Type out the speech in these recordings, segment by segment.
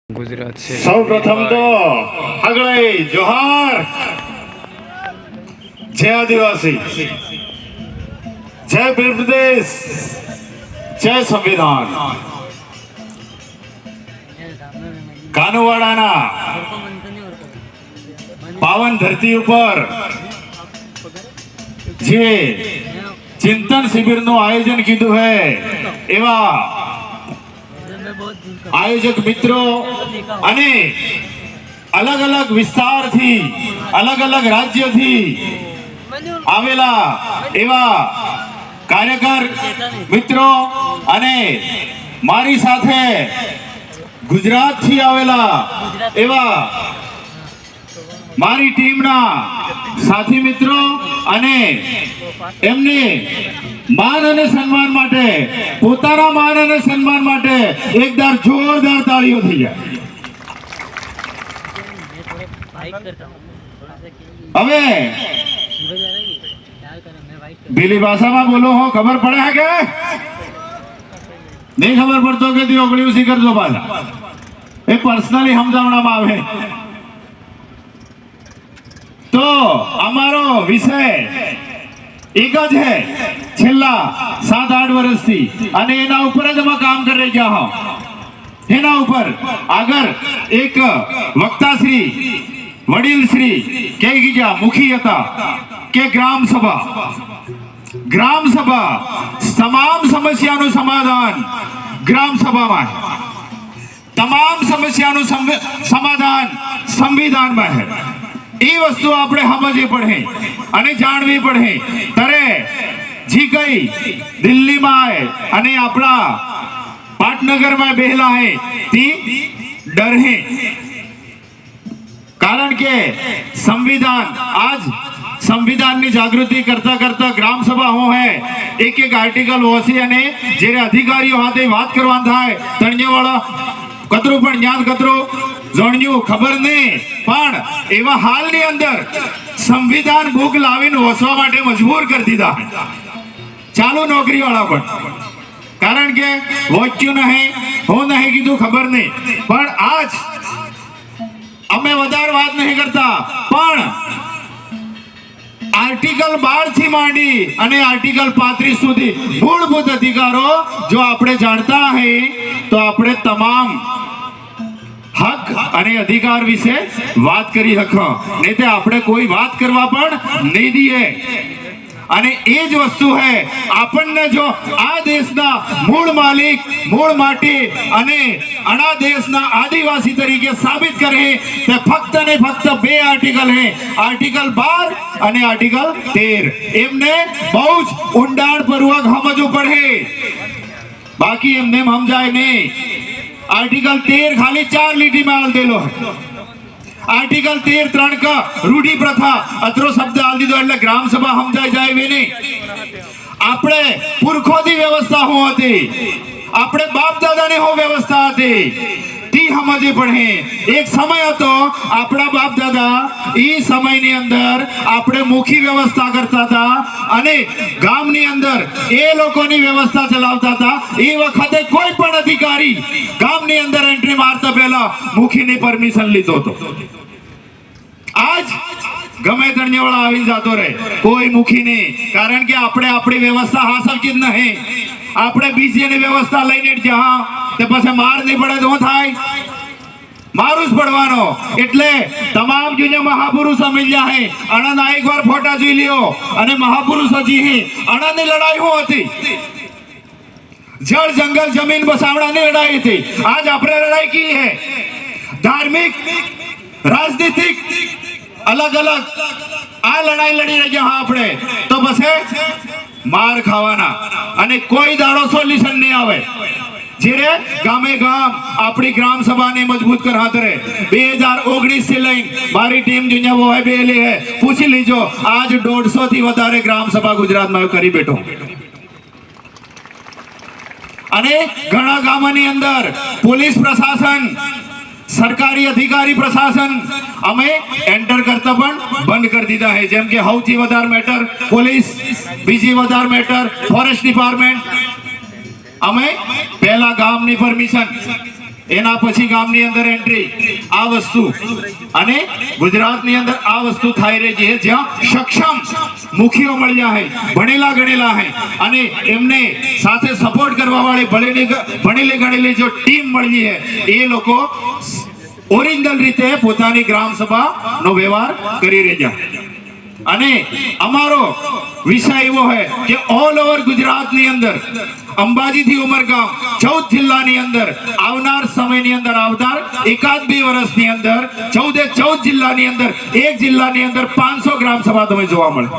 ગુજરાત છે। સૌ પ્રથમ તો આગળ જોહાર, જય આદિવાસી, જય ભીલ પ્રદેશ, જય સંવિધાન। કાનુવાડાના પાવન ધરતી ઉપર જે ચિંતન શિબિરનું આયોજન કીધું હે એવા આયોજક મિત્રો અને અલગ અલગ વિસ્તારથી અલગ અલગ રાજ્યથી આવેલા એવા કાર્યકર મિત્રો અને મારી સાથે ગુજરાતથી આવેલા એવા મારી ટીમના સાથી મિત્રો અને એમને માન અને સન્માન માટે, પોતાના માન અને સન્માન માટે એકવાર જોરદાર તાળીઓ થઈ જાય। હવે ભીલી ભાષામાં બોલો હો, ખબર પડે હે કે નહીં ખબર પડતો કે તી ઓગળી ઉસી કરજો પાછા, એ પર્સનલી સમજાવવામાં આવે। તો અમારો વિષય એક જ है છેલ્લા 7-8 વર્ષથી, અને એના ઉપર જ અમે કામ કરી રહ્યા હો। એના ઉપર આગળ એક વક્તાશ્રી વડીલશ્રી કહી ગયા મુખી હતા કે ગ્રામ સભા તમામ સમસ્યાનું સમાધાન ગ્રામ સભામાં, તમામ સમસ્યાનું સમાધાન સંવિધાનમાં है। એ વસ્તુ આપણે સમજવી પડે અને જાણવી પડે। ત્યારે જી કઈ દિલ્હીમાં આए અને આપણા પાટનગરમાં બેહલા है ती डर है, कारण के संविधान आज संविधान ની જાગૃતિ કરતા કરતા ગ્રામ સભા હું હે એક આર્ટિકલ હોસી અને જ્યારે અધિકારીઓ હાથે વાત કરવાનું થાય તણ્યવાળા કતરું પણ જ્ઞાન કતરું જોણ્યું ખબર નહીં, પણ એવા હાલની અંદર સંવિધાન બુક લાવીને વસવા માટે મજબૂર કરી દીધા ચાલુ નોકરી વાળા પણ, કારણ કે વોચ્યું નહીં હું નહીં કીધું ખબર નહીં। પણ આજ અમે વધારે વાત નહીં કરતા, પણ આર્ટિકલ 12 થી માંડી અને આર્ટિકલ 35 સુધી મૂળભૂત અધિકારો જો આપણે જાણતા હે તો આપણે તમામ હક અને અધિકાર વિશે વાત કરી શકો, નહીં તો આપણે કોઈ વાત કરવા પણ નહીં દઈએ। અને એ જ વસ્તુ હે આપણને જો આ દેશના મૂળ માલિક, મૂળ માટી અને અણા દેશના આદિવાસી તરીકે સાબિત કરે તે ફક્ત ને ફક્ત 2 આર્ટિકલ હે, આર્ટિકલ 12 અને આર્ટિકલ 13। એમને બહુ જ ઊંડાણપૂર્વક સમજવું પડે, બાકી એમને સમજાય નહીં। आर्टिकल 13 खाली 4 લીટી में हाल देलो, आर्टिकल 13(3) का रूढ़ी प्रथा अतरो शब्द हाल दीधो એટલે ग्राम सभा समझाई जाए वे नहीं। આપણે પુરખોથી વ્યવસ્થા હું હતી, આપણે બાપ દાદાને હું વ્યવસ્થા હતી તી સમજવી પડે। એક સમય હતો આપણા બાપ દાદા એ સમયની અંદર આપણે મુખી વ્યવસ્થા કરતા હતા અને ગામની અંદર એ લોકોની વ્યવસ્થા ચલાવતા હતા। એ વખતે કોઈ પણ અધિકારી ગામની અંદર એન્ટ્રી મારતા પહેલા મુખીની પરમિશન લીધો હતો। આજ ગમે તણ્યવાળા આવી જતો રહે, કોઈ મુખી નહીં, કારણ કે આપણે આપણી વ્યવસ્થા હાસવતી જ નહીં। આપણે બીજીની વ્યવસ્થા લઈને જ્યાં તે પછી માર નહીં પડે તો થાય, મારું જ પડવાનો। એટલે તમામ જૂના મહાપુરુષો મિલ્યા હે, આણંદ એકવાર ફોટા જોઈ લ્યો અને મહાપુરુષો જી હે। આણંદની લડાઈ હું હતી, જળ જંગલ જમીન બસાવડાની લડાઈ थी। आज આપણે લડાઈ की है धार्मिक राजनीतिक अलग अलग आ लड़ाई लड़ी रही हाँ આપણે તો પછી માર ખાવાના અને કોઈ દાડો સોલ્યુશન નહીં આવે। જેરે ગામે ગામ આપણી ગ્રામ સભાને મજબૂત કરાત રહે। 2019 થી લઈને મારી ટીમ દુનિયા वो है બેલી है, પૂછી લીજો आज 150 થી વધારે ગ્રામ સભા ગુજરાતમાં કરી બેઠો અને ઘણા ગામોની અંદર પોલીસ પ્રશાસન, સરકારી અધિકારી પ્રશાસન અમે એન્ટર કરતા પણ બંધ કરી દીધા है। જેમ કે સૌથી વધારે મેટર પોલીસ, બીજી વધારે મેટર ફોરેસ્ટ ડિપાર્ટમેન્ટ। અમે પહેલા ગામની પરમિશન એના પછી ગામની અંદર એન્ટ્રી આ વસ્તુ અને ગુજરાતની અંદર આ વસ્તુ થઈ રહી છે જ્યાં સક્ષમ મુખીઓ મળ્યા હે ભણેલા ગણેલા હે અને એમને સાથે સપોર્ટ કરવા વાળી ભણેલી ગણેલી જો ટીમ મળી હે એ લોકો ઓરિજિનલ રીતે પોતાની ગ્રામ સભાનો વ્યવહાર કરી રહ્યા અને અમારો વિષય એવો હે કે ઓલ ઓવર ગુજરાતની અંદર અંબાજી થી ઉમરગામ 14 જિલ્લાની અંદર આવનાર સમયની અંદર આવનાર એકાદ બે વર્ષની અંદર 14 જિલ્લાની અંદર એક જિલ્લાની અંદર 500 ગ્રામ સભા તમે જોવા મળે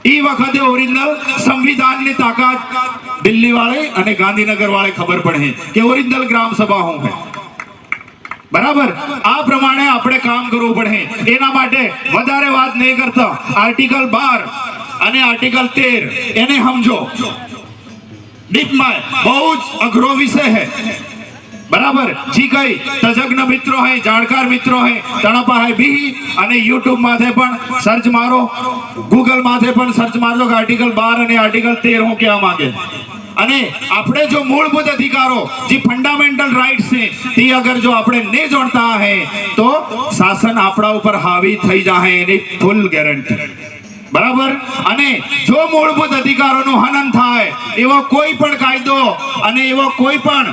એ વખતે ઓરિજિનલ સંવિધાનની તાકાત દિલ્હી વાળે અને ગાંધીનગર વાળે ખબર પડે કે ઓરિજિનલ ગ્રામ સભા હું હે બરાબર આ પ્રમાણે આપણે કામ કરવું પડે એના માટે વધારે વાત નહીં કરતા આર્ટિકલ 12 અને આર્ટિકલ 13 એને સમજો ડીપમાં બહુ જ અઘરો વિષય है બરાબર જી કઈ તજજ્ઞ મિત્રો હે જાણકાર મિત્રો હે તણા પાસે બી અને યુટ્યુબ માથે પણ સર્ચ મારો ગૂગલ માથે પણ સર્ચ મારજો કે આર્ટિકલ 12 અને આર્ટિકલ 13 હું કહેવા માંગે અને આપણે જો મૂળભૂત અધિકારો જે ફંડામેન્ટલ રાइट्स છે તે અગર જો આપણે નહીં જોડતા હે તો શાસન આપણા ઉપર હાવી થઈ જાય એની ફૂલ ગેરંટી બરાબર અને જો મૂળભૂત અધિકારોનું હનન થાય એવો કોઈ પણ કાયદો અને એવો કોઈ પણ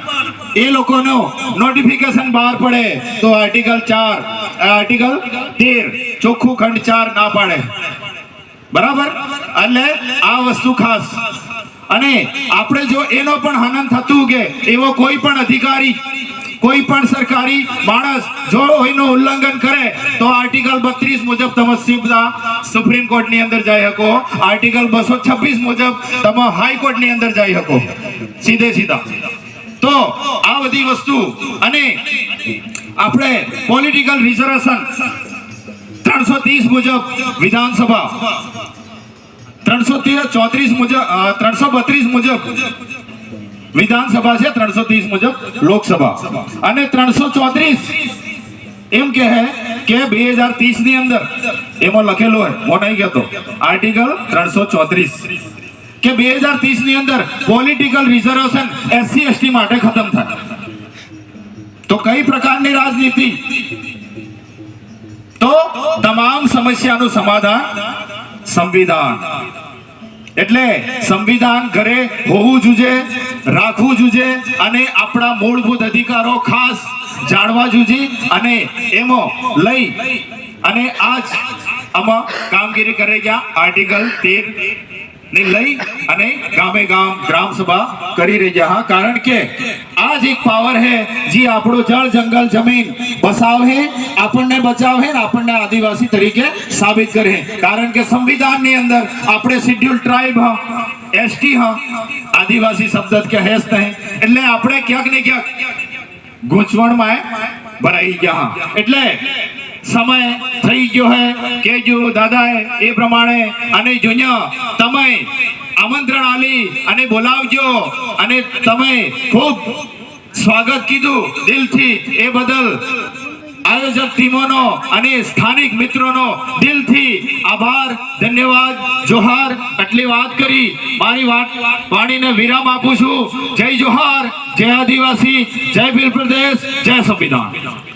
એ લોકોનો નોટિફિકેશન બહાર પડે તો આર્ટિકલ 4 આર્ટિકલ 13 ચોખ્ખું ખંડ 4 ના પાડે બરાબર એટલે આ વસ્તુ ખાસ અને આપણે જો એનો પણ હનન થતું કે એવો કોઈ પણ અધિકારી કોઈ પણ સરકારી માણસ જો એનું ઉલ્લંઘન કરે તો આર્ટિકલ 32 મુજબ તમે સીધા સુપ્રીમ કોર્ટની અંદર જઈ શકો આર્ટિકલ 226 મુજબ તમે હાઈકોર્ટની અંદર જઈ શકો સીધા તો આ બધી વસ્તુ અને આપણે પોલિટિકલ રિઝર્વેશન 330 મુજબ વિધાનસભા 332 મુજબ વિધાનસભા છે 330 મુજબ લોકસભા અને 334 એમ કે 2030 ની અંદર એમાં લખેલું હોય હું નહીં કહેતો આર્ટિકલ 334 કે 2030 ની અંદર પોલિટિકલ રિઝર્વેશન એસસી એસટી માટે ખતમ થાય તો કઈ પ્રકારની રાજનીતિ તો તમામ સમસ્યાનું સમાધાન સંવિધાન એટલે સંવિધાન ઘરે હોવું જોઈએ રાખવું જોઈએ અને આપણા મૂળભૂત અધિકારો ખાસ જાણવા જોઈએ અને એમાં લઈ અને આજ આમાં કામગીરી કરી ગયા આર્ટિકલ 13 ને લઈ અને ગામે ગામ ગ્રામ સભા કરી રહ્યા હા કારણ કે આજ એક પાવર है જે આપણો જળ જંગલ જમીન બસાવ है આપણને બચાવ है આપણને આદિવાસી તરીકે સાબિત કરે કારણ કે સંવિધાનની અંદર આપણે શેડ્યુલ ટ્રાઇબ હા એસટી હા આદિવાસી શબ્દ કે હેસ નહીં એટલે આપણે ક્યાંક ને ક્યાંક ગૂંચવણમાં ભરાઈ ગયા એટલે સમય થઈ ગયો હે કે જો દાદાએ એ પ્રમાણે અને જુનિયા તમે આમંત્રણ આલી અને બોલાવજો અને તમે ખૂબ સ્વાગત કીધું દિલથી એ બદલ આયોજક ટીમોનો અને સ્થાનિક મિત્રોનો દિલથી આભાર ધન્યવાદ જોહાર આટલી વાત કરી મારી વાણીને વિરામ આપું છું જય જોહાર જય આદિવાસી જય ભીલ પ્રદેશ જય સંવિધાન